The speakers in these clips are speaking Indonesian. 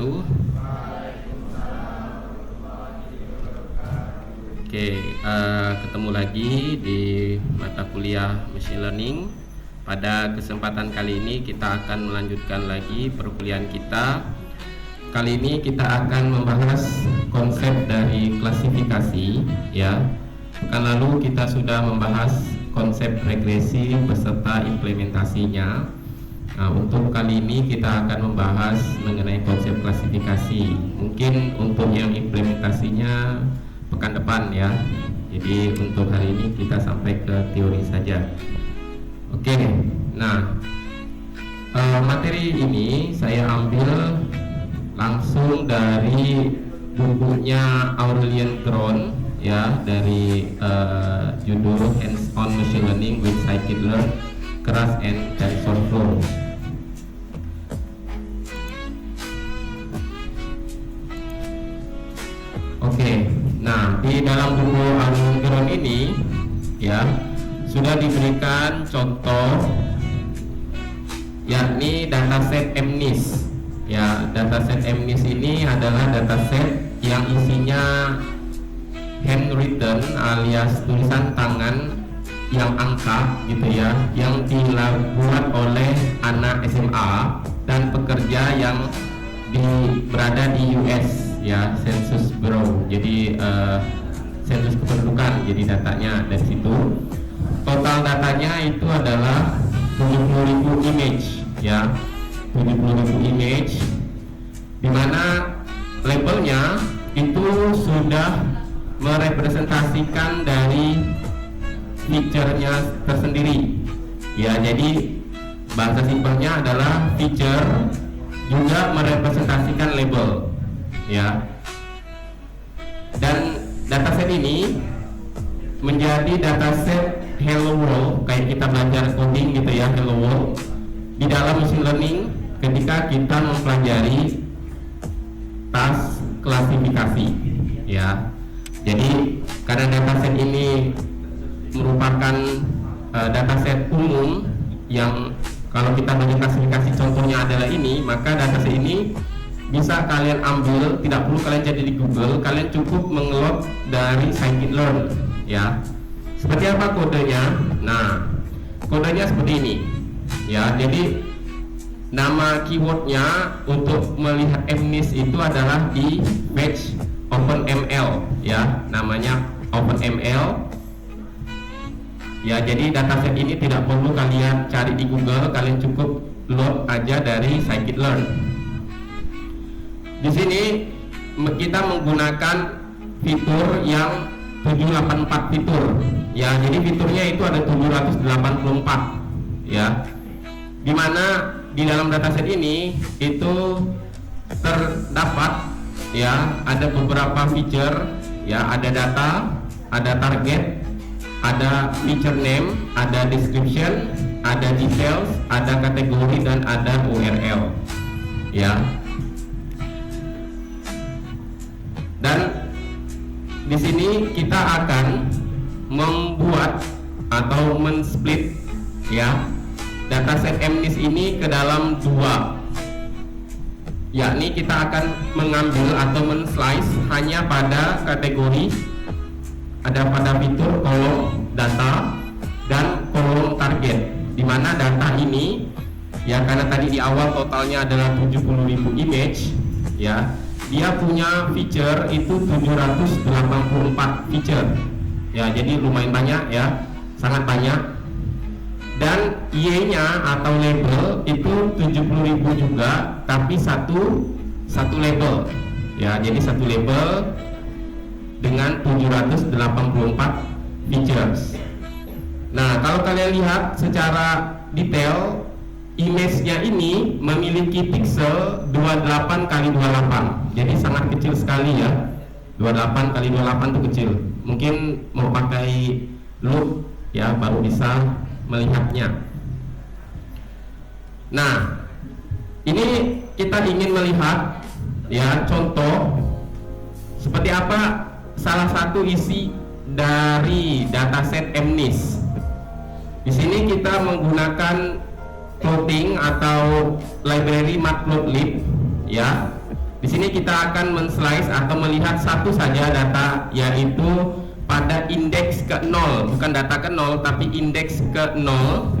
wabarakatuh. Oke, ketemu lagi di mata kuliah Machine Learning. Pada kesempatan kali ini kita akan melanjutkan lagi perkuliahan kita. Kali ini kita akan membahas konsep dari klasifikasi, ya. Pekan lalu kita sudah membahas konsep regresi beserta implementasinya. Nah, untuk kali ini kita akan membahas mengenai konsep klasifikasi. Mungkin untuk yang implementasinya pekan depan, ya. Jadi untuk hari ini kita sampai ke teori saja. Oke, nah materi ini saya ambil langsung dari bukunya Aurelian Cron, ya, dari judul Hands on Machine Learning with Scikit-Learn, Keras and TensorFlow. Oke, nah di dalam buku Aurelian Cron ini, ya, sudah diberikan contoh, yakni dataset MNIST. Ya, dataset MNIST ini adalah dataset yang isinya handwritten alias tulisan tangan yang angka, gitu ya, yang dibuat oleh anak SMA dan pekerja yang berada di US, ya, Census Bureau. Jadi sensus kependudukan, jadi datanya dari situ. Total datanya itu adalah 70.000 image, ya, 70.000 image, dimana labelnya itu sudah merepresentasikan dari feature-nya tersendiri, ya. Jadi bahasa simpelnya adalah feature juga merepresentasikan label, ya. Dan dataset ini menjadi dataset Hello World, kayak kita belajar coding gitu ya, Hello World di dalam machine learning ketika kita mempelajari tas klasifikasi, ya. Jadi karena dataset ini merupakan dataset umum yang kalau kita belajar klasifikasi contohnya adalah ini, maka dataset ini bisa kalian ambil, tidak perlu kalian cari di Google, kalian cukup mengeload dari Scikit-Learn, ya. Seperti apa kodenya? Nah, kodenya seperti ini, ya. Jadi nama keywordnya untuk melihat MNIST itu adalah di page OpenML, ya, namanya OpenML, ya. Jadi dataset ini tidak perlu kalian cari di Google, kalian cukup load aja dari Scikit-Learn. Di sini kita menggunakan fitur yang 784 fitur, ya. Jadi fiturnya itu ada 784, ya. Dimana di dalam dataset ini itu terdapat, ya, ada beberapa feature, ya, ada data, ada target, ada feature name, ada description, ada details, ada kategori, dan ada URL, ya. Dan di sini kita akan membuat atau men-split, ya, dataset MNIST ini ke dalam dua, yakni kita akan mengambil atau men-slice hanya pada kategori, ada pada fitur kolom data dan kolom target, di mana data ini, ya, karena tadi di awal totalnya adalah 70.000 image, ya, dia punya feature itu 784 feature, ya. Jadi lumayan banyak, ya, sangat banyak. Dan Y-nya atau label itu 70.000 juga, tapi satu label, ya. Jadi satu label dengan 784 features. Nah, kalau kalian lihat secara detail, image-nya ini memiliki pixel 28 kali 28. Jadi sangat kecil sekali, ya. 28 kali 28 itu kecil. Mungkin mau pakai loop, ya, baru bisa melihatnya. Nah, ini kita ingin melihat, ya, contoh seperti apa salah satu isi dari dataset MNIST. Di sini kita menggunakan plotting atau library matplotlib, ya. Di sini kita akan men-slice atau melihat satu saja data, yaitu pada indeks ke 0, bukan data ke 0 tapi indeks ke 0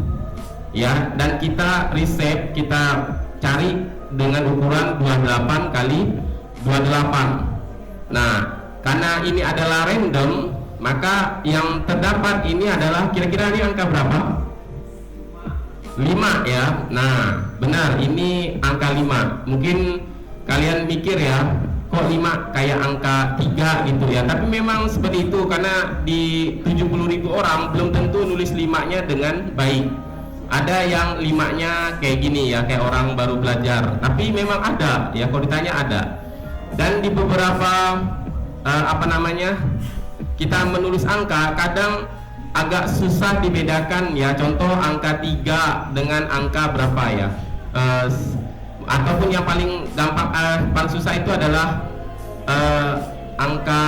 ya, dan kita reset, kita cari dengan ukuran 28 kali 28. Nah, karena ini adalah random, maka yang terdapat ini adalah kira-kira ini angka berapa? 5 ya. Nah, benar, ini angka 5. Mungkin kalian mikir ya, kok 5 kayak angka 3 gitu ya. Tapi memang seperti itu, karena di 70.000 orang belum tentu nulis 5-nya dengan baik. Ada yang 5-nya kayak gini ya, kayak orang baru belajar. Tapi memang ada ya, kalau ditanya ada. Dan di beberapa kita menulis angka kadang agak susah dibedakan ya. Contoh angka 3 dengan angka berapa ya, ataupun yang paling gampang, paling susah itu adalah angka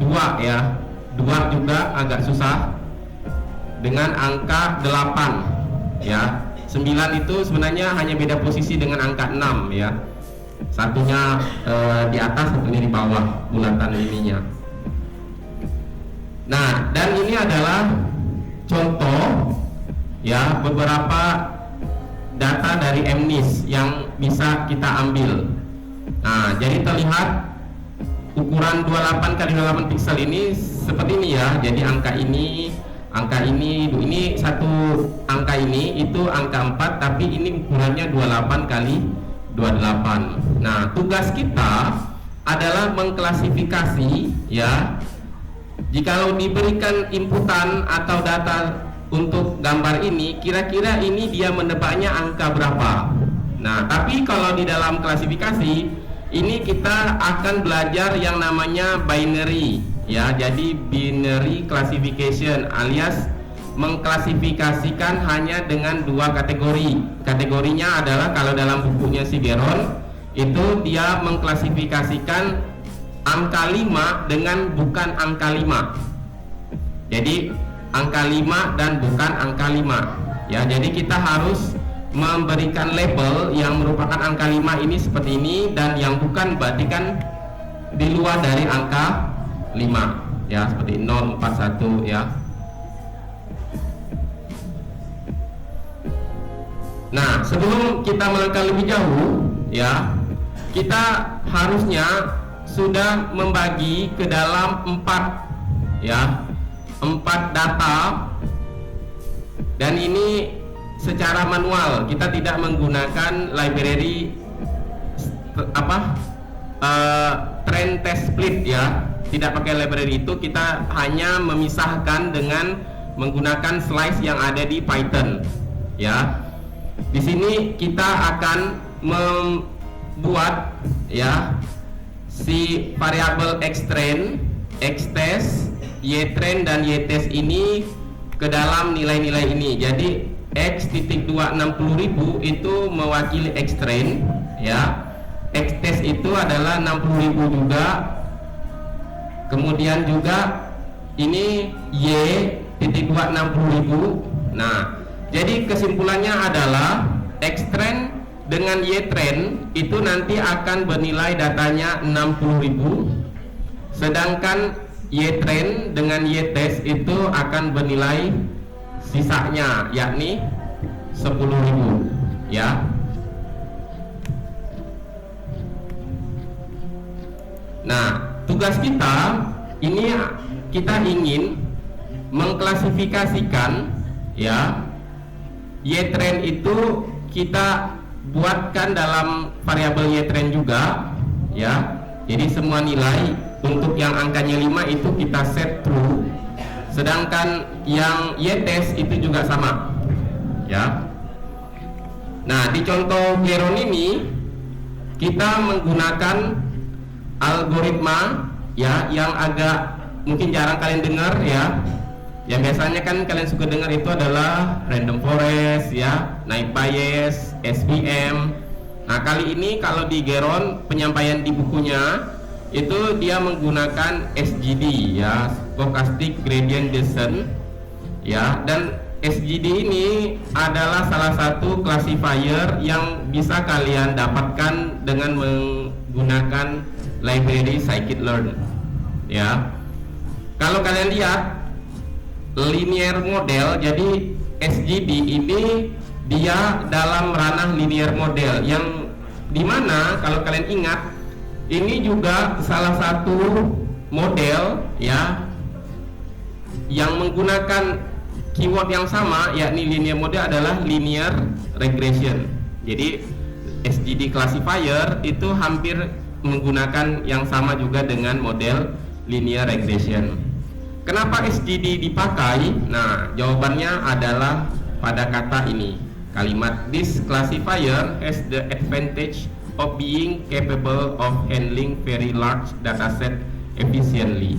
2 ya. 2 juga agak susah dengan angka 8 ya. 9 itu sebenarnya hanya beda posisi dengan angka 6 ya. Satunya di atas, satunya di bawah bulatan ininya. Nah, dan ini adalah contoh ya beberapa data dari MNIST yang bisa kita ambil. Nah, jadi terlihat ukuran 28 kali 28 piksel ini seperti ini ya. Jadi angka ini satu angka ini itu angka 4, tapi ini ukurannya 28 kali 28. Nah, tugas kita adalah mengklasifikasi ya. Jikalau diberikan inputan atau data untuk gambar ini, kira-kira ini dia menebaknya angka berapa. Nah, tapi kalau di dalam klasifikasi ini kita akan belajar yang namanya binary ya. Jadi binary classification alias mengklasifikasikan hanya dengan 2 kategori. Kategorinya adalah kalau dalam bukunya si Geron itu dia mengklasifikasikan angka 5 dengan bukan angka 5. Jadi angka 5 dan bukan angka 5 ya. Jadi kita harus memberikan label yang merupakan angka 5 ini seperti ini, dan yang bukan berarti kan di luar dari angka 5 ya, seperti 041 ya. Nah, sebelum kita melangkah lebih jauh ya, kita harusnya sudah membagi ke dalam 4 data, dan ini secara manual. Kita tidak menggunakan library trend test split ya, tidak pakai library itu. Kita hanya memisahkan dengan menggunakan slice yang ada di Python ya. Di sini kita akan membuat ya si variabel xtrain, xtest, ytrain dan ytest ini ke dalam nilai-nilai ini. Jadi x.260.000 itu mewakili xtrain ya. Xtest itu adalah 60.000 juga. Kemudian juga ini y.260.000. Nah, jadi kesimpulannya adalah xtrain dengan ytrain itu nanti akan bernilai datanya 60.000, sedangkan ytrain dengan ytest itu akan bernilai sisanya, yakni 10.000 ya. Nah, tugas kita ini, kita ingin mengklasifikasikan ya, ytrain itu kita buatkan dalam variabel ytrain juga ya. Jadi semua nilai untuk yang angkanya 5 itu kita set true, sedangkan yang ytest itu juga sama ya. Nah, di contoh Geron ini kita menggunakan algoritma ya yang agak mungkin jarang kalian dengar ya. Yang biasanya kan kalian suka dengar itu adalah random forest ya, naive Bayes, SVM. Nah, kali ini kalau di Geron penyampaian di bukunya itu dia menggunakan SGD ya, stochastic gradient descent ya. Dan SGD ini adalah salah satu classifier yang bisa kalian dapatkan dengan gunakan library scikit-learn. Ya, kalau kalian lihat linear model, jadi SGD ini dia dalam ranah linear model, yang dimana kalau kalian ingat ini juga salah satu model ya yang menggunakan keyword yang sama, yakni linear model adalah linear regression. Jadi SGD classifier itu hampir menggunakan yang sama juga dengan model linear regression. Kenapa SGD dipakai? Nah, jawabannya adalah pada kata ini, kalimat this classifier has the advantage of being capable of handling very large dataset efficiently.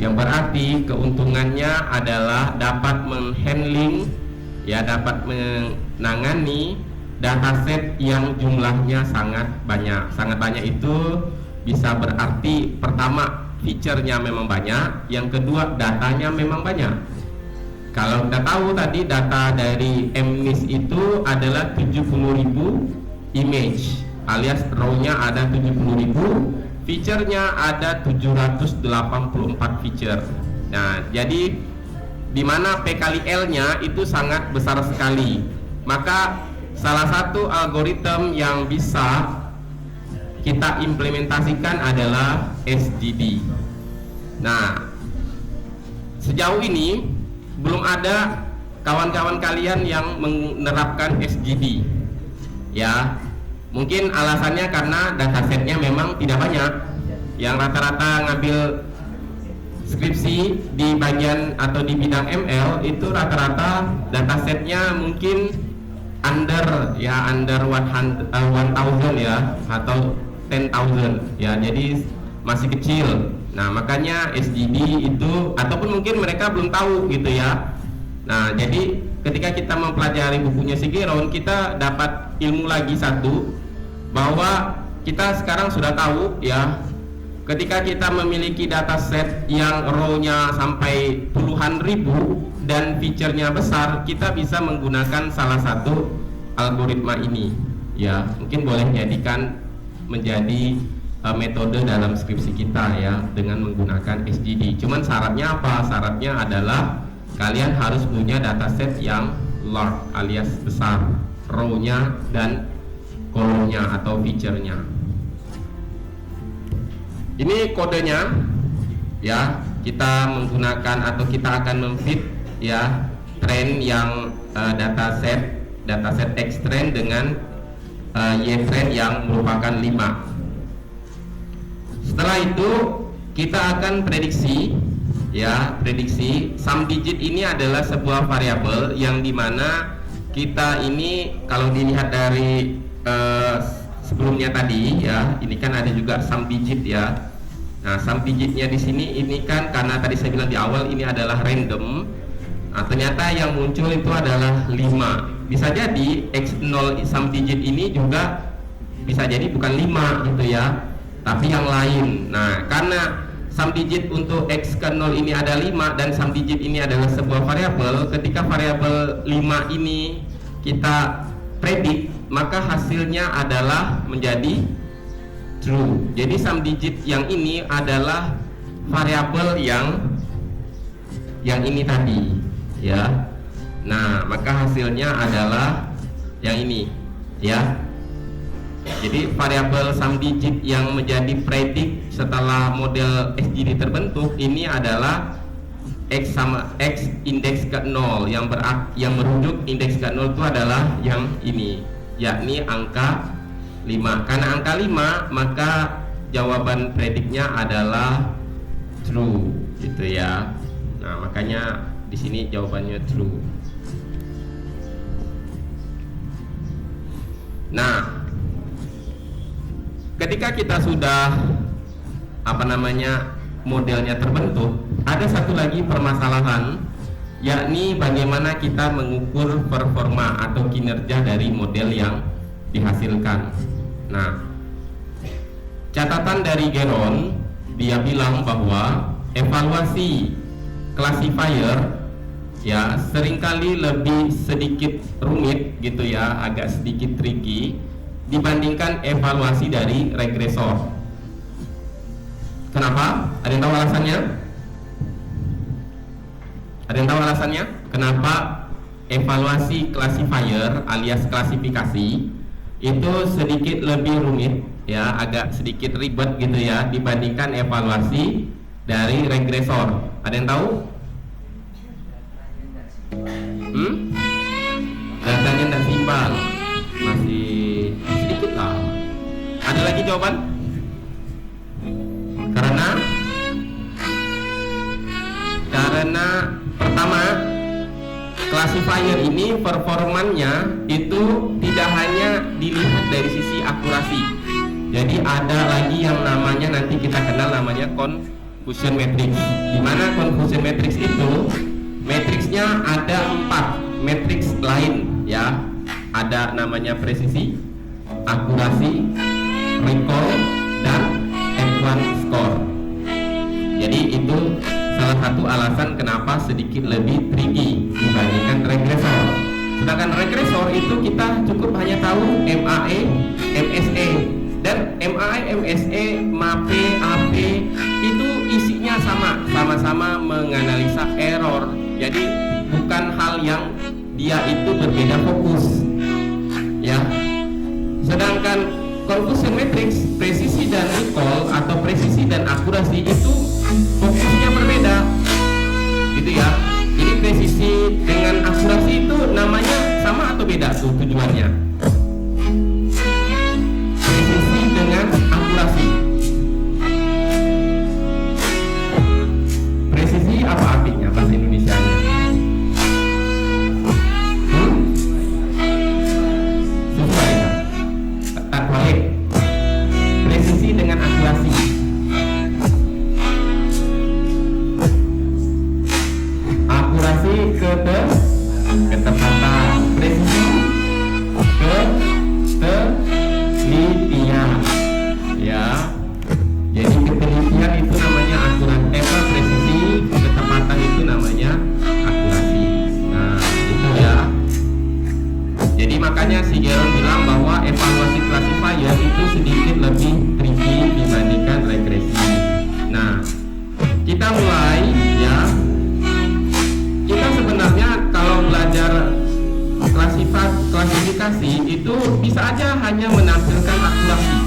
Yang berarti keuntungannya adalah dapat menghandling, ya, dapat menangani dataset yang jumlahnya sangat banyak. Sangat banyak itu bisa berarti pertama feature-nya memang banyak, yang kedua datanya memang banyak. Kalau kita tahu tadi data dari MNIST itu adalah 70.000 image, alias row-nya ada 70.000, feature-nya ada 784 feature. Nah, jadi di mana P kali L-nya itu sangat besar sekali. Maka salah satu algoritma yang bisa kita implementasikan adalah SGD. Nah, sejauh ini belum ada kawan-kawan kalian yang menerapkan SGD. Ya, mungkin alasannya karena datasetnya memang tidak banyak. Yang rata-rata ngambil skripsi di bagian atau di bidang ML itu rata-rata datasetnya mungkin under 1000 ya, atau 10,000 ya, jadi masih kecil. Nah, makanya SGD itu, ataupun mungkin mereka belum tahu gitu ya. Nah, jadi ketika kita mempelajari bukunya Sigeron, kita dapat ilmu lagi satu, bahwa kita sekarang sudah tahu ya, ketika kita memiliki dataset yang row-nya sampai puluhan ribu dan feature-nya besar, kita bisa menggunakan salah satu algoritma ini ya. Mungkin boleh jadikan menjadi metode dalam skripsi kita ya, dengan menggunakan SGD. Cuman syaratnya apa? Syaratnya adalah kalian harus punya dataset yang large alias besar, row-nya dan kolomnya atau feature-nya. Ini kodenya ya, kita menggunakan atau kita akan memfit ya trend yang dataset X trend dengan Y trend yang merupakan 5. Setelah itu kita akan prediksi ya, prediksi sum digit ini adalah sebuah variabel yang dimana kita ini kalau dilihat dari sebelumnya tadi ya, ini kan ada juga sum digit ya. Nah, sum digitnya di sini ini kan karena tadi saya bilang di awal ini adalah random. Nah, ternyata yang muncul itu adalah 5. Bisa jadi X0 sum digit ini juga bisa jadi bukan 5 gitu ya, tapi yang lain. Nah, karena sum digit untuk X ke 0 ini ada 5 dan sum digit ini adalah sebuah variabel, ketika variabel 5 ini kita predik, maka hasilnya adalah menjadi true. Jadi sum digit yang ini adalah variabel yang ini tadi ya. Nah, maka hasilnya adalah yang ini ya. Jadi variabel sum digit yang menjadi predik setelah model SGD terbentuk ini adalah X sama X indeks ke 0, yang merujuk indeks ke 0 itu adalah yang ini, yakni angka 5. Karena angka 5, maka jawaban prediknya adalah true gitu ya. Nah, makanya di sini jawabannya true. Nah, ketika kita sudah modelnya terbentuk, ada satu lagi permasalahan, yakni bagaimana kita mengukur performa atau kinerja dari model yang dihasilkan. Nah, catatan dari Geron, dia bilang bahwa evaluasi classifier ya seringkali lebih sedikit rumit gitu ya, agak sedikit tricky dibandingkan evaluasi dari regresor. Kenapa? Ada yang tahu alasannya? Ada yang tahu alasannya? Kenapa evaluasi classifier alias klasifikasi itu sedikit lebih rumit, ya, agak sedikit ribet gitu ya, dibandingkan evaluasi dari regresor? Ada yang tahu? Datanya tidak seimbang, masih sedikit lah. Ada lagi jawaban? Karena pertama, classifier ini performanya itu tidak hanya dilihat dari sisi akurasi. Jadi ada lagi yang namanya, nanti kita kenal namanya confusion matrix. Di mana confusion matrix itu matriksnya ada 4 matriks lain, ya. Ada namanya presisi, akurasi, recall, dan F1 score. Jadi itu salah satu alasan kenapa sedikit lebih tricky dibandingkan regresor. Sedangkan regresor itu kita cukup hanya tahu MAE, MSE, dan MAE, MSE, MAPE, AP itu isinya sama-sama menganalisa error. Jadi bukan hal yang dia itu berbeda fokus, ya. Sedangkan confusion matrix, presisi dan recall atau presisi dan akurasi itu fokusnya berbeda, gitu ya. Jadi presisi dengan akurasi itu namanya sama atau beda tuh tujuannya? Presisi dengan akurasi. Presisi apa artinya bahasa Indonesianya? Sesuai ya? Tak balik. Presisi dengan akurasi. Akurasi ketepatan, presisi ketelitian, ya. Jadi ketelitian itu namanya akurasi, presisi, ketepatan itu namanya akurasi. Nah, itu ya. Jadi makanya si Geron bilang bahwa evaluasi classifier itu sedikit lebih tricky dibandingkan regresi. Nah, kita mulai ya. Kita sebenarnya kalau belajar klasifikasi itu bisa aja hanya menampilkan akurasi,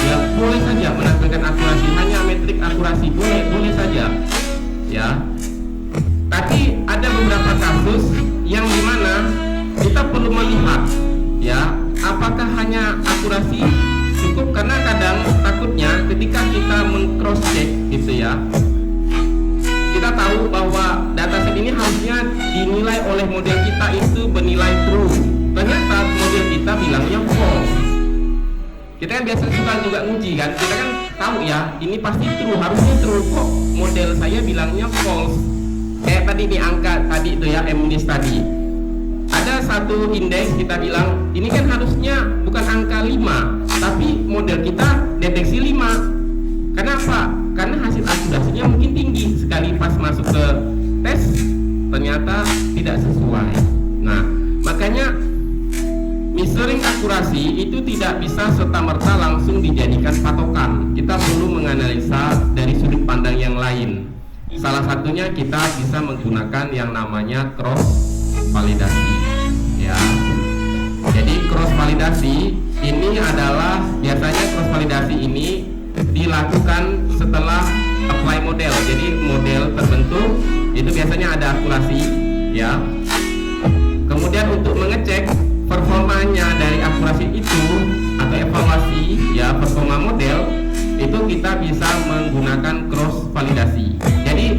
ya, boleh saja menampilkan akurasi, hanya metrik akurasi, boleh saja, ya. Tapi ada beberapa kasus yang dimana kita perlu melihat, ya, apakah hanya akurasi cukup, karena kadang takutnya ketika kita men-cross check gitu ya, kita tahu bahwa dataset ini harusnya dinilai oleh model kita itu bernilai true. Ternyata model kita bilangnya false. Kita kan biasa suka juga nguji kan, kita kan tahu ya ini pasti true, harusnya true, kok model saya bilangnya false. Kayak tadi nih angka tadi itu ya, MNIST tadi. Ada satu indeks kita bilang ini kan harusnya bukan angka 5, tapi model kita deteksi 5. Kenapa? Karena hasil akurasinya mungkin tinggi, sekali pas masuk ke tes ternyata tidak sesuai. Nah, makanya measuring akurasi itu tidak bisa serta-merta langsung dijadikan patokan. Kita perlu menganalisa dari sudut pandang yang lain. Salah satunya kita bisa menggunakan yang namanya cross validasi, ya. Jadi cross validasi ini adalah, biasanya cross validasi ini dilakukan setelah apply model. Jadi model terbentuk itu biasanya ada akurasi, ya. Kemudian untuk mengecek performanya dari akurasi itu atau evaluasi, ya, performa model itu kita bisa menggunakan cross validasi. Jadi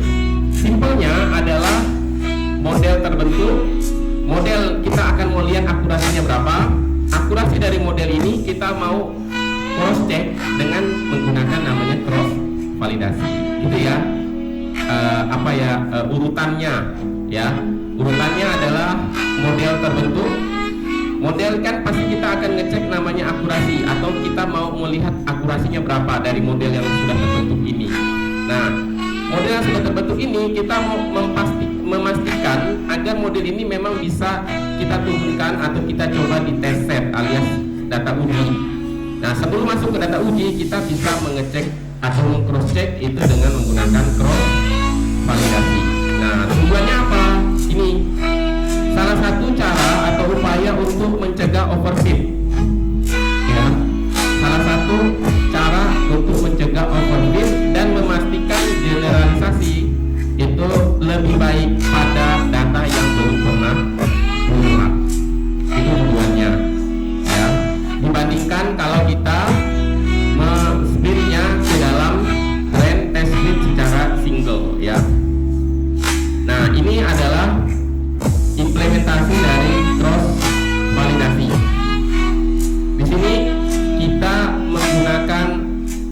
simpelnya adalah model terbentuk, model kita akan mau lihat akurasinya berapa. Akurasi dari model ini kita mau cross check dengan menggunakan namanya cross validasi. Itu ya, urutannya, ya. Urutannya adalah model terbentuk. Model kan pasti kita akan ngecek namanya akurasi, atau kita mau melihat akurasinya berapa dari model yang sudah terbentuk ini. Nah, model yang sudah terbentuk ini kita mau memastikan agar model ini memang bisa kita turunkan atau kita coba di test set alias data uji. Nah, sebelum masuk ke data uji, kita bisa mengecek atau meng-cross check itu dengan menggunakan cross validasi. Nah, tujuannya apa? Ini salah satu cara atau upaya untuk mencegah overfit. Ya, salah satu cara untuk mencegah overfit dan memastikan generalisasi itu lebih baik pada data yang belum pernah dimuat. Itu tujuannya. Ya, dibandingkan kalau kita men-splitnya ke dalam trend test split secara single, ya. Nah, ini adalah implementasi dari cross validasi. Di sini kita menggunakan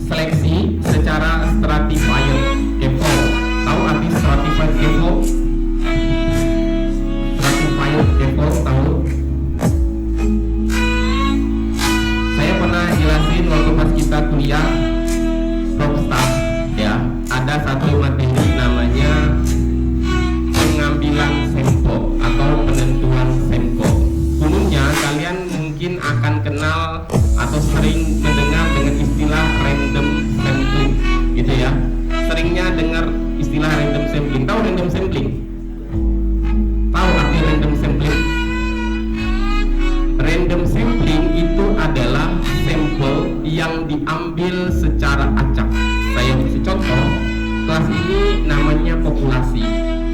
seleksi secara stratified default. Tahu arti stratified default? Stratified default tahu? Saya pernah jelasin waktu pas kita kuliah PropStat, ya. Ada satu materi namanya pengambilan sampel atau penentuan sampel. Umumnya kalian mungkin akan kenal atau sering mendengar dengan istilah random sampling, gitu ya. Seringnya dengar istilah random sampling. Tahu random sampling? Tahu arti random sampling? Random sampling itu adalah sampel yang diambil secara acak. Saya kasih contoh. Kelas ini namanya populasi.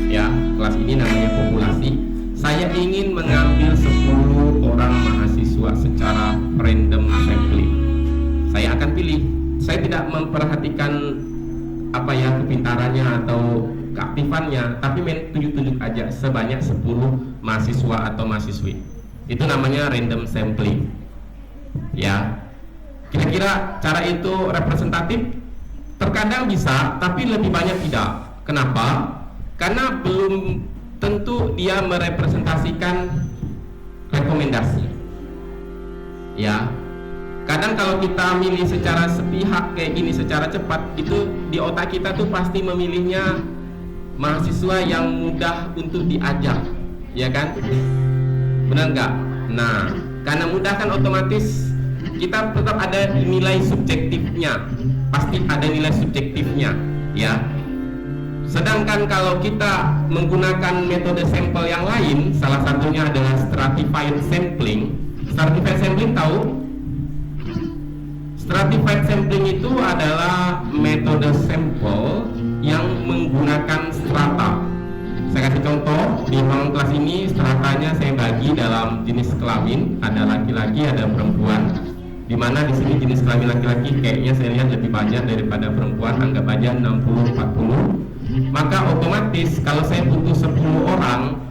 Ya, kelas ini namanya populasi. Saya ingin mengambil 10 orang mahasiswa secara random sampling. Saya akan pilih. Saya tidak memperhatikan apa ya kepintarannya atau keaktifannya, tapi main tunjuk-tunjuk aja sebanyak 10 mahasiswa atau mahasiswi. Itu namanya random sampling. Ya. Kira-kira cara itu representatif? Terkadang bisa, tapi lebih banyak tidak. Kenapa? Karena belum tentu dia merepresentasikan rekomendasi. Ya, kadang kalau kita milih secara sepihak kayak gini, secara cepat, itu di otak kita tuh pasti memilihnya mahasiswa yang mudah untuk diajak, ya kan? Benar nggak? Nah, karena mudah kan otomatis kita tetap ada nilai subjektifnya, pasti ada nilai subjektifnya, ya. Sedangkan kalau kita menggunakan metode sampel yang lain, salah satunya adalah stratified sampling. Stratified sampling tahu? Stratified sampling itu adalah metode sampel yang menggunakan strata. Saya kasih contoh, di ruang kelas ini stratanya saya bagi dalam jenis kelamin, ada laki-laki, ada perempuan. Di mana di sini jenis kelamin laki-laki kayaknya saya lihat lebih banyak daripada perempuan, anggap aja 60-40. Maka otomatis kalau saya butuh 10 orang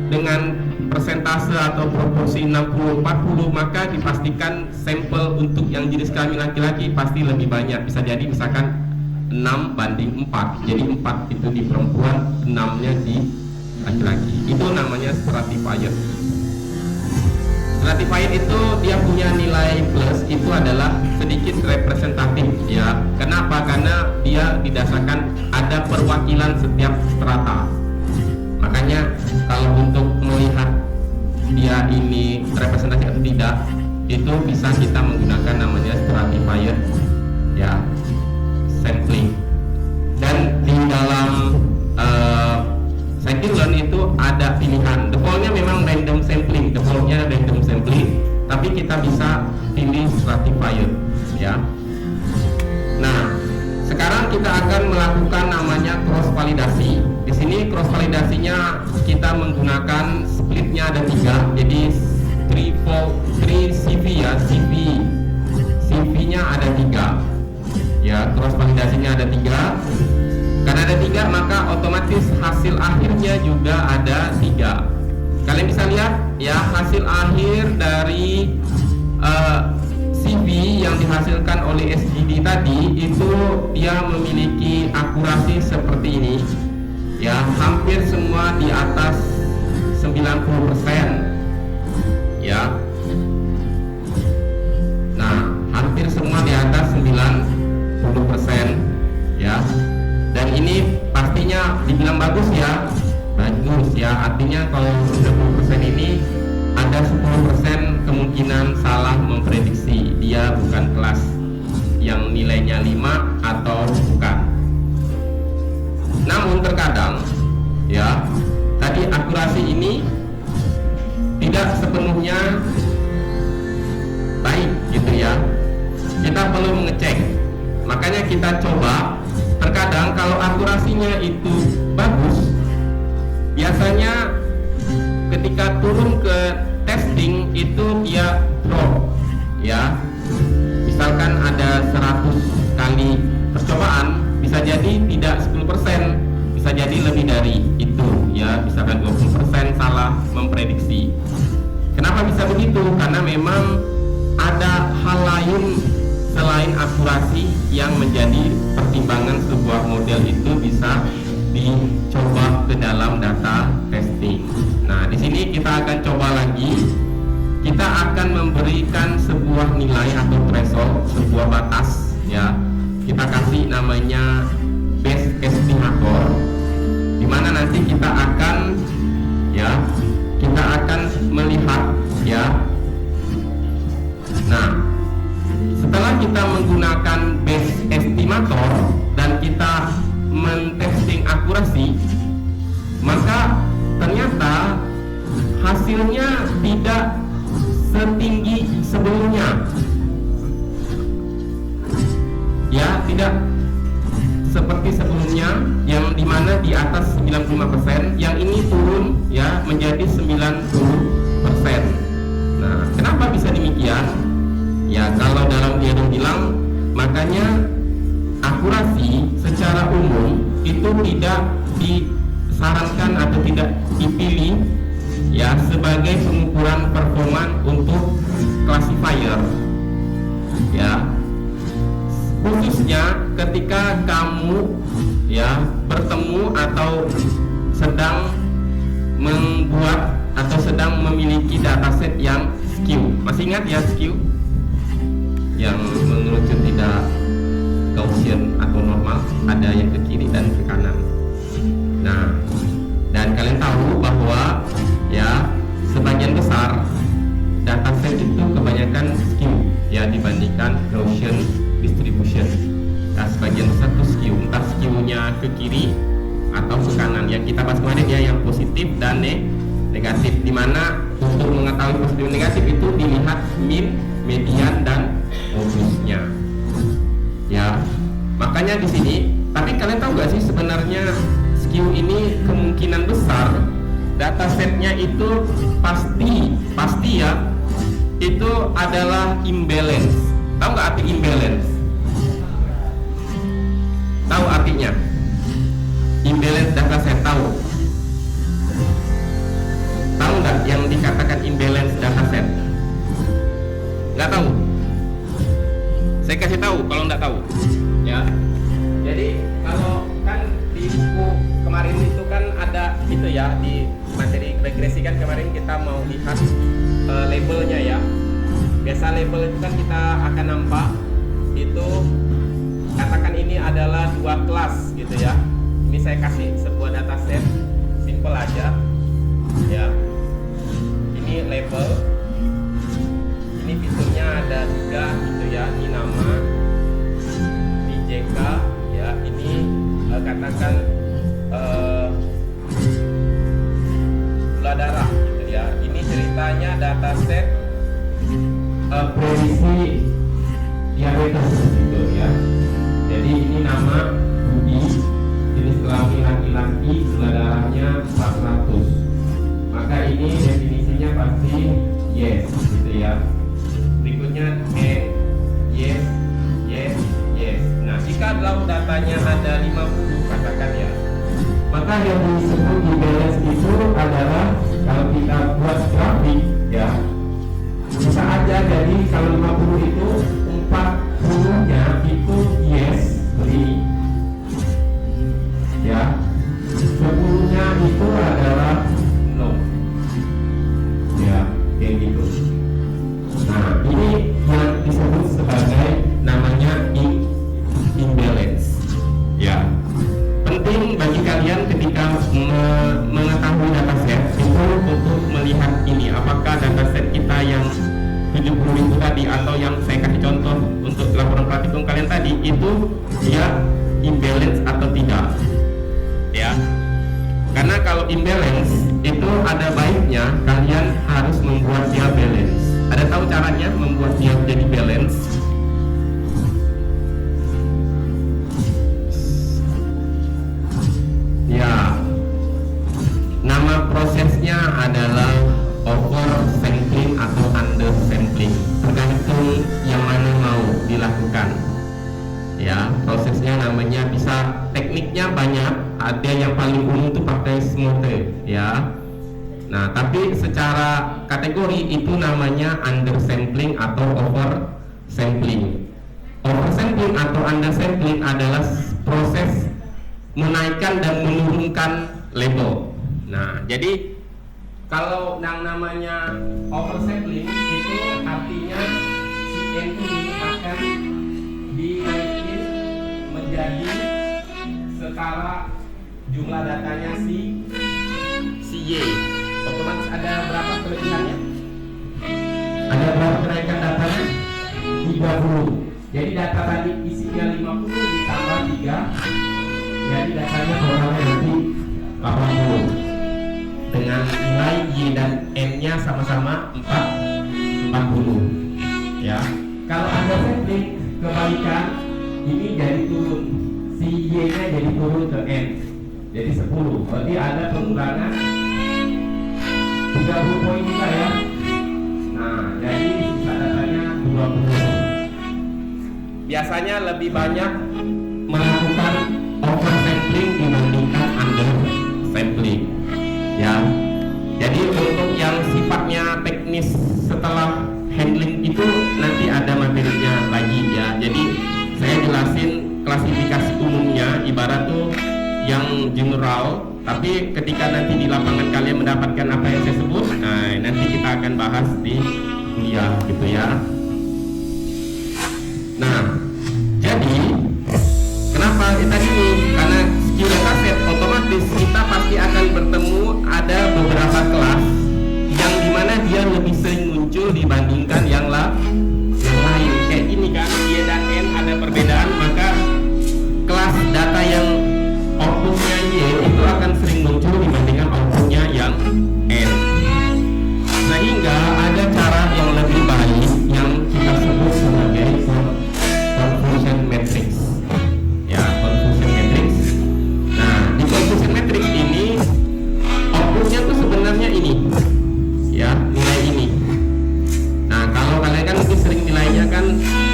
dengan persentase atau proporsi 60-40, maka dipastikan sampel untuk yang jenis kelamin laki-laki pasti lebih banyak. Bisa jadi misalkan 6:4. Jadi 4 itu di perempuan, 6-nya di laki-laki. Itu namanya stratified. Stratified itu dia punya nilai plus, itu adalah sedikit representatif, ya. Kenapa? Karena dia didasarkan ada perwakilan setiap strata. Makanya kalau untuk melihat dia ini representatif atau tidak, itu bisa kita menggunakan namanya stratified, ya, sampling. Dan di dalam scikit-learn itu ada pilihan. Defaultnya memang random sampling, defaultnya random sampling, tapi kita bisa pilih stratified, ya. Nah, sekarang kita akan melakukan namanya cross validasi. Di sini cross validasinya kita menggunakan splitnya ada 3, jadi 3 CV, ya, CV-nya ada 3, ya. Cross validasinya ada 3. Karena ada 3, maka otomatis hasil akhirnya juga ada 3. Kalian bisa lihat ya, hasil akhir dari CV yang dihasilkan oleh SGD tadi itu dia memiliki akurasi seperti ini, ya, hampir semua di atas 90%, ya. Nah, hampir semua di atas 90%, ya. Dan ini pastinya dibilang bagus, ya. Bagus, ya. Artinya kalau 90% ini ada ada 10% kemungkinan salah memprediksi dia bukan kelas yang nilainya 5 atau bukan. Namun terkadang ya, tadi akurasi ini tidak sepenuhnya baik gitu ya. Kita perlu mengecek. Makanya kita coba. Terkadang kalau akurasinya itu bagus, biasanya ketika turun ke testing itu dia drop ya. Misalkan ada 100 kali percobaan, bisa jadi tidak 10%, bisa jadi lebih dari itu ya, misalkan 20% salah memprediksi. Kenapa bisa begitu? Karena memang ada hal lain selain akurasi yang menjadi pertimbangan sebuah model itu bisa dicoba ke dalam data testing. Nah, di sini kita akan coba lagi. Kita akan memberikan sebuah nilai atau threshold, sebuah batas ya. Kita kasih namanya base estimator, di mana nanti kita akan melihat ya. Nah, setelah kita menggunakan base estimator dan kita men-testing akurasi, maka ternyata hasilnya tidak setinggi sebelumnya ya, tidak seperti sebelumnya yang dimana di atas 95%, yang ini turun ya menjadi 90%. Nah, kenapa bisa demikian? Ya, kalau dalam teori bilang, makanya akurasi secara umum itu tidak disarankan atau tidak dipilih ya sebagai pengukuran performa untuk classifier ya, khususnya ketika kamu ya bertemu atau sedang membuat atau sedang memiliki dataset yang skew. Masih ingat ya skew? Yang mengerucut tidak Gaussian atau normal, ada yang ke kiri dan ke kanan. Nah, dan kalian tahu bahwa ya sebagian besar dataset itu kebanyakan skew ya dibandingkan Gaussian distribution. Nah, sebagian besar itu skew, entah skewnya ke kiri atau ke kanan. Yang kita bahas kemarin ya, yang positif dan negatif, dimana untuk mengetahui positif dan negatif itu dilihat mean, median, dan modusnya ya. Makanya di sini, tapi kalian tahu gak sih sebenarnya skew ini kemungkinan besar datasetnya itu pasti ya itu adalah imbalance. Tahu nggak arti imbalance? Tahu artinya? Imbalance dataset tahu? Tahu nggak yang dikatakan imbalance dataset? Nggak tahu? Saya kasih tahu kalau nggak tahu ya. Jadi kalau kan di buku kemarin itu kan ada itu ya, di materi regresi kan kemarin kita mau lihat labelnya ya. Biasa label itu kan kita akan nampak itu, katakan ini adalah 2 kelas gitu ya. Ini saya kasih sebuah dataset simple aja ya. Ini label, ini fiturnya ada 3 gitu ya. Ini nama, ini JK ya, ini katakan gula darah gitu ya. Ini ceritanya dataset prediksi diabetes gitu ya. Jadi ini nama Budi, jenis kelamin laki-laki, gula darahnya 400. Maka ini definisinya pasti yes gitu ya. Berikutnya yes, yes, yes. Nah, jika dalam datanya ada 50 katakan ya, maka yang disebut imbalance itu adalah, kalau kita buat grafik ya, bisa aja jadi kalau 50 itu 40-nya itu yes begini ya, 10-nya itu adalah no ya, kayak gitu. Nah, ini yang disebut sebagai namanya imbalance ya. Penting bagi kalian ketika mengetahui dataset itu untuk melihat ini, apakah data dataset kita yang 70.000 tadi, atau yang saya kasih contoh untuk laporan praktikum kalian tadi, itu dia imbalance atau tidak, ya. Karena kalau imbalance itu ada baiknya kalian harus membuat dia balance. Ada tahu caranya membuat dia jadi balance? Ya, nama prosesnya adalah oversampling atau undersampling, tergantung yang mana mau dilakukan. Ya, prosesnya namanya, bisa tekniknya banyak, ada yang paling umum itu pakai smoother, ya. Nah, tapi secara kategori itu namanya undersampling atau oversampling. Oversampling atau undersampling adalah proses menaikkan dan menurunkan level. Nah, jadi kalau yang namanya oversampling itu artinya si N ini akan dinaikin menjadi skala jumlah datanya si Y. Otomatis ada berapa kelebihannya? Ada berapa kenaikan datanya? 30. Jadi data tadi isinya 50 ditambah 3, jadi datanya totalnya nanti 80 dengan nilai Y dan N-nya sama-sama 40, ya. Kalau Anda sampling kebalikan, ini jadi turun, si Y-nya jadi turun ke N, jadi 10, berarti ada pengurangan 30 poin juga, ya. Nah, jadi sisa datanya 20. Biasanya lebih banyak melakukan oversampling dibandingkan undersampling, ya. Jadi untuk yang sifatnya teknis setelah handling itu nanti ada materinya lagi, ya. Jadi saya jelasin klasifikasi umumnya, ibarat tuh yang general, tapi ketika nanti di lapangan kalian mendapatkan apa yang saya sebut, nah nanti kita akan bahas di kuliah, gitu ya. Nah, jadi kenapa tadi nih? Karena skill dataset otomatis kita pasti akan bertemu ada beberapa kelas yang dimana dia lebih sering muncul dibandingkan yang lain. Kayak ini kan, Y dan N ada perbedaan, maka kelas data yang outputnya Y itu akan sering muncul dibandingkan outputnya yang N. Sehingga ada cara yang lebih baik yang kita sebut sebagai confusion matrix, ya, confusion matrix. Nah, di confusion matrix ini outputnya tuh sebenarnya ini, ya, nilai ini. Nah, kalau kalian kan lebih sering nilainya kan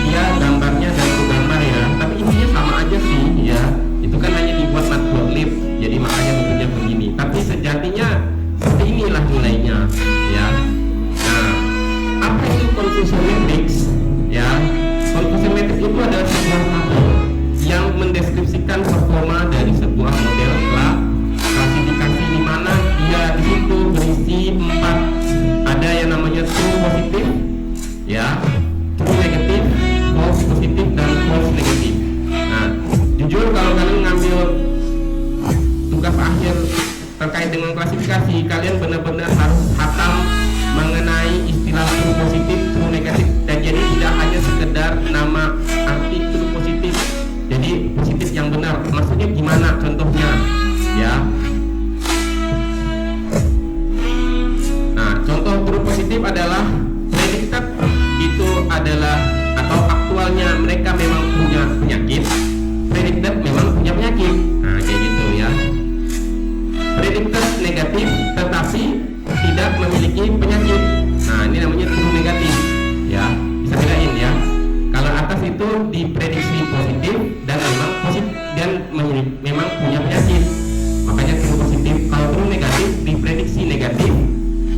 dia gambarnya dan gambar, ya, tapi intinya sama aja sih, ya. Itu kan hanya dibuat matplotlib, jadi makanya bentuknya begini. Tapi sejatinya seperti inilah nilainya, ya. Nah, apa itu confusion matrix? Ya, confusion matrix itu adalah sebuah tabel yang mendeskripsikan performa dari sebuah model klasifikasi, di mana dia di situ berisi 4, ada yang namanya true positif, ya, true negatif, false positif, dan false negatif. Nah, jujur kalau kalian ngambil tugas akhir terkait dengan klasifikasi, kalian benar-benar harus hatam mengenai istilah true positif, true negatif, dan jadi tidak hanya sekedar nama arti true positif, jadi positif yang benar. Maksudnya gimana contohnya, ya. Nah, contoh true positif adalah predicted itu adalah atau aktualnya mereka memang punya penyakit, predicted memang punya penyakit. Nah, kayak gitu, ya. Predicted negatif tetapi tidak memiliki penyakit. Nah, ini namanya true negatif, ya. Bisa bedain, ya. Kalau atas itu diprediksi positif dan memang positif dan memang punya penyakit, makanya true positif. Kalau true negatif diprediksi negatif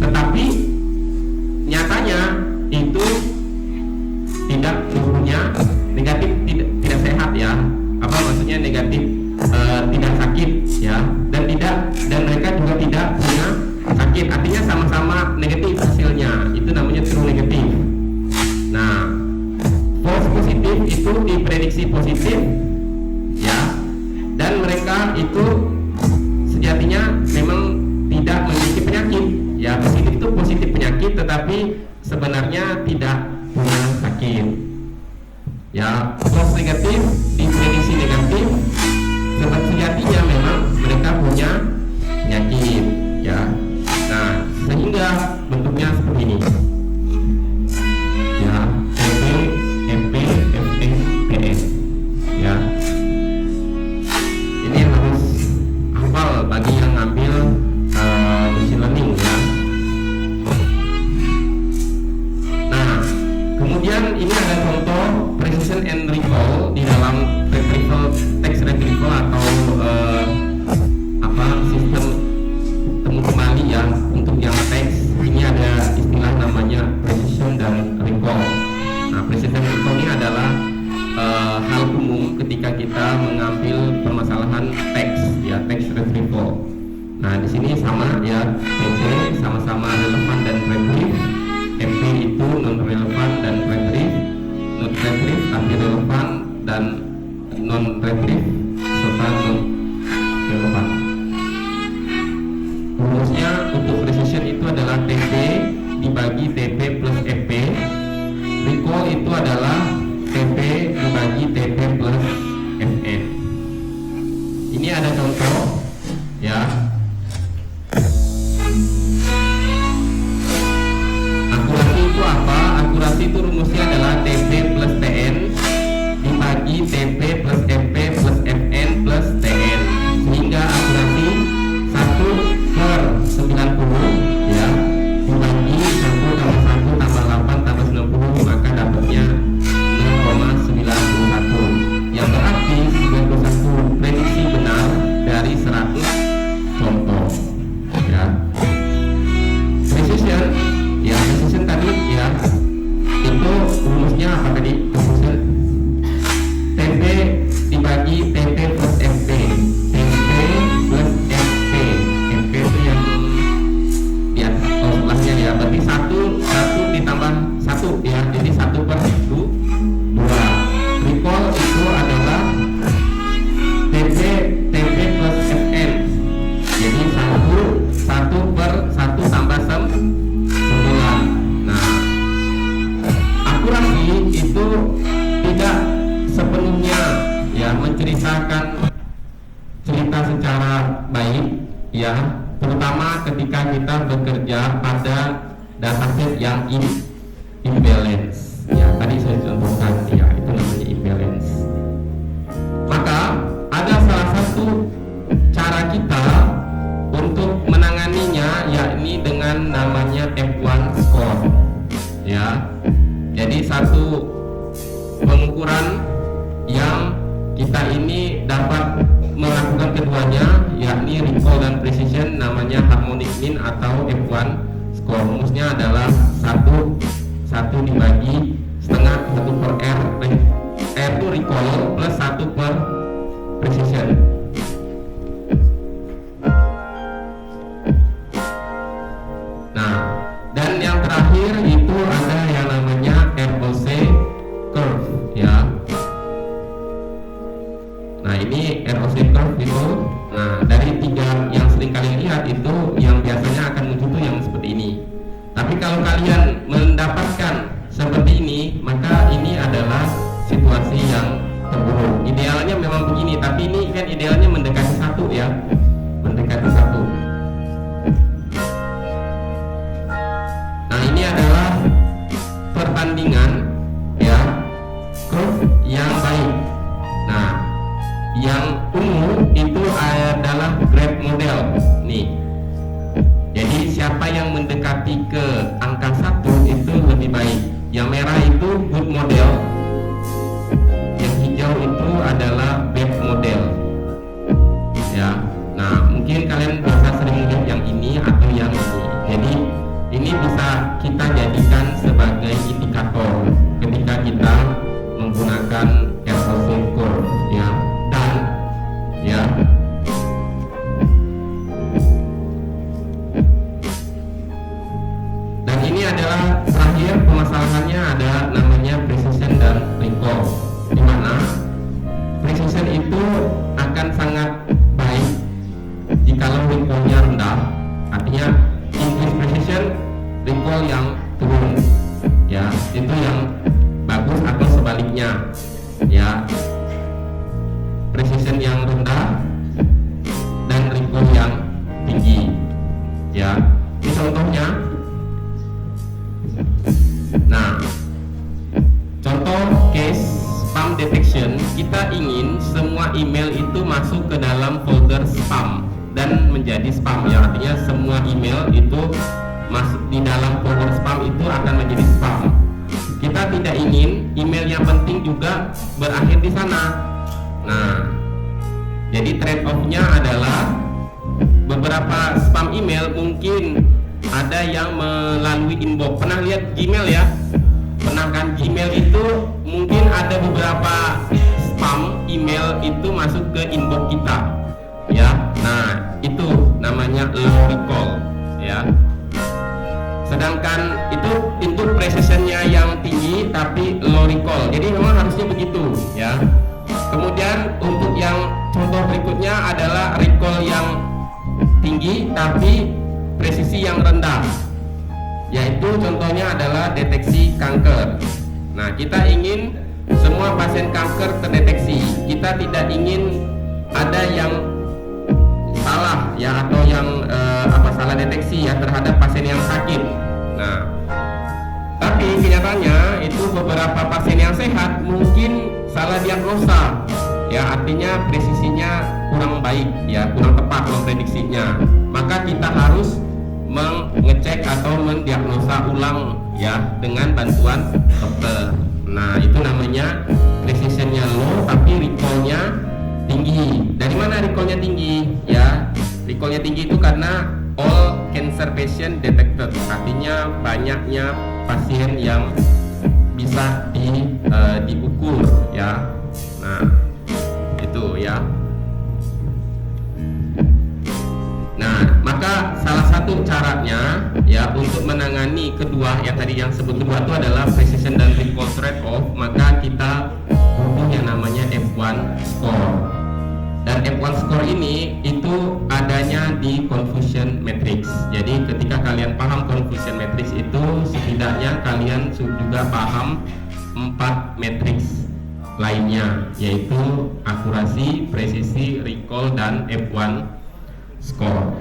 tetapi nyatanya itu tidak punya negatif, tidak sehat, ya. Apa maksudnya negatif? Tidak sakit, ya, dan mereka juga tidak punya sakit, artinya sama-sama negatif hasilnya, itu namanya true negatif. Nah, false positif itu diprediksi positif, ya, dan mereka itu sejatinya memang tidak memiliki penyakit, ya. Positif itu positif penyakit tetapi tapi sebenarnya tidak punya sakit. Ya, false negatif diprediksi negatif, sejatinya memang mereka punya penyakit. Ya, nah sehingga bentuknya seperti ini. Ya, TB, FP, FE, PE. Ya, ini harus hafal bagi yang ngambil machine learning ya. Nah, kemudian ini ada contoh precision and recall di dalam retrieval, text retrieval atau sistem temu kembali ya untuk yang teks. Ini ada istilah namanya precision dan recall. Nah, precision dan recall ini adalah hal umum ketika kita mengambil permasalahan teks ya, text retrieval. Nah, di sini sama ya, TP sama-sama relevan dan retrieve, FP itu non relevan dan retrieve, not retrieve tapi relevan dan non retrieve serta non relevan. Rumusnya untuk precision itu adalah TP dibagi TP plus FP. Recall itu adalah TP dibagi TP plus FN. Ini ada contoh ya. Akurasi itu apa? Akurasi itu rumusnya adalah TP plus TN dibagi TP plus FP plus FN plus TN, sehingga akurasi 1/90 ya dibagi 1 tambah 1 tambah 8 tambah 90, maka dapatnya 0,91, yang berarti 91 prediksi benar dari 100 contoh ya. Precision ya, precision tadi ya itu rumusnya apa tadi? Precision TP dibagi TP plus FP, TP plus FP. FP itu yang di atas sebelahnya ya, berarti 1 ditambah 1 ya, jadi 1/2. Recall itu adalah TP plus FN, jadi 1/1 tambah 9. Nah, akurasi itu tidak sepenuhnya ya menceritakan cerita secara baik ya, terutama ketika kita bekerja pada dataset yang imbalance ya, tadi saya contohkan ya, itu namanya imbalance. Maka ada salah satu cara kita untuk menanganinya, yakni dengan namanya F1 score ya. Jadi satu pengukuran yang kita ini dapat melakukan keduanya, yakni recall dan precision, namanya harmonic mean atau F1 score. Rumusnya adalah 1 dibagi setengah 1/R. R itu recall plus 1/precision. Nah, dan yang terakhir itu ada yang namanya ROC curve ya. Nah, ini ROC curve itu, nah dari 3 yang sering kalian lihat itu yang biasanya akan muncul tuh yang seperti ini. Tapi kalau kalian mendapatkan seperti ini, maka ini adalah situasi yang terburuk. Idealnya memang begini, tapi ini kan idealnya mendekati 1 ya, mendekati 1. Nah, ini adalah perbandingan ya, curve yang baik. Nah, yang ungu itu adalah graph model nih. Jadi siapa yang mendekati ke angka 1 itu lebih baik. Yang merah itu good model, yang hijau itu adalah bad model ya. Nah, mungkin kalian bisa sering melihat yang ini atau yang ini. Jadi ini bisa kita jadikan sebagai indikator ketika kita menggunakan ROC curve ya. Dan ya, dan ini adalah terakhir permasalahannya ada namanya precision masuk ke dalam folder spam dan menjadi spam, ya artinya semua email itu masuk di dalam folder spam itu akan menjadi spam. Kita tidak ingin email yang penting juga berakhir di sana. Nah, jadi trade off-nya adalah beberapa spam email mungkin ada yang melalui inbox. Pernah lihat Gmail ya? Pernah kan Gmail itu mungkin ada beberapa spam email itu masuk ke inbox kita, ya. Nah, itu namanya low recall, ya. Sedangkan itu precision-nya yang tinggi tapi low recall. Jadi memang harusnya begitu, ya. Kemudian untuk yang contoh berikutnya adalah recall yang tinggi tapi presisi yang rendah, yaitu contohnya adalah deteksi kanker. Nah, kita ingin semua pasien kanker terdeteksi. Kita tidak ingin ada yang salah, ya, atau yang salah deteksi ya terhadap pasien yang sakit. Nah, tapi kenyataannya itu beberapa pasien yang sehat mungkin salah diagnosa, ya, artinya presisinya kurang baik, ya, kurang tepat memprediksinya. Maka kita harus mengecek atau mendiagnosa ulang, ya, dengan bantuan dokter. Nah, itu namanya precisionnya low tapi recallnya tinggi. Dari mana recallnya tinggi? Ya, recallnya tinggi itu karena all cancer patient detected, artinya banyaknya pasien yang bisa diukur, ya. Nah, itu ya. Nah, maka salah satu caranya, ya, untuk menangani kedua yang tadi yang sebut kedua itu adalah precision dan recall trade-off. Maka kita butuh yang namanya F1 score. Dan F1 score ini itu adanya di confusion matrix. Jadi ketika kalian paham confusion matrix itu setidaknya kalian juga paham 4 matrix lainnya, yaitu akurasi, presisi, recall, dan F1 score.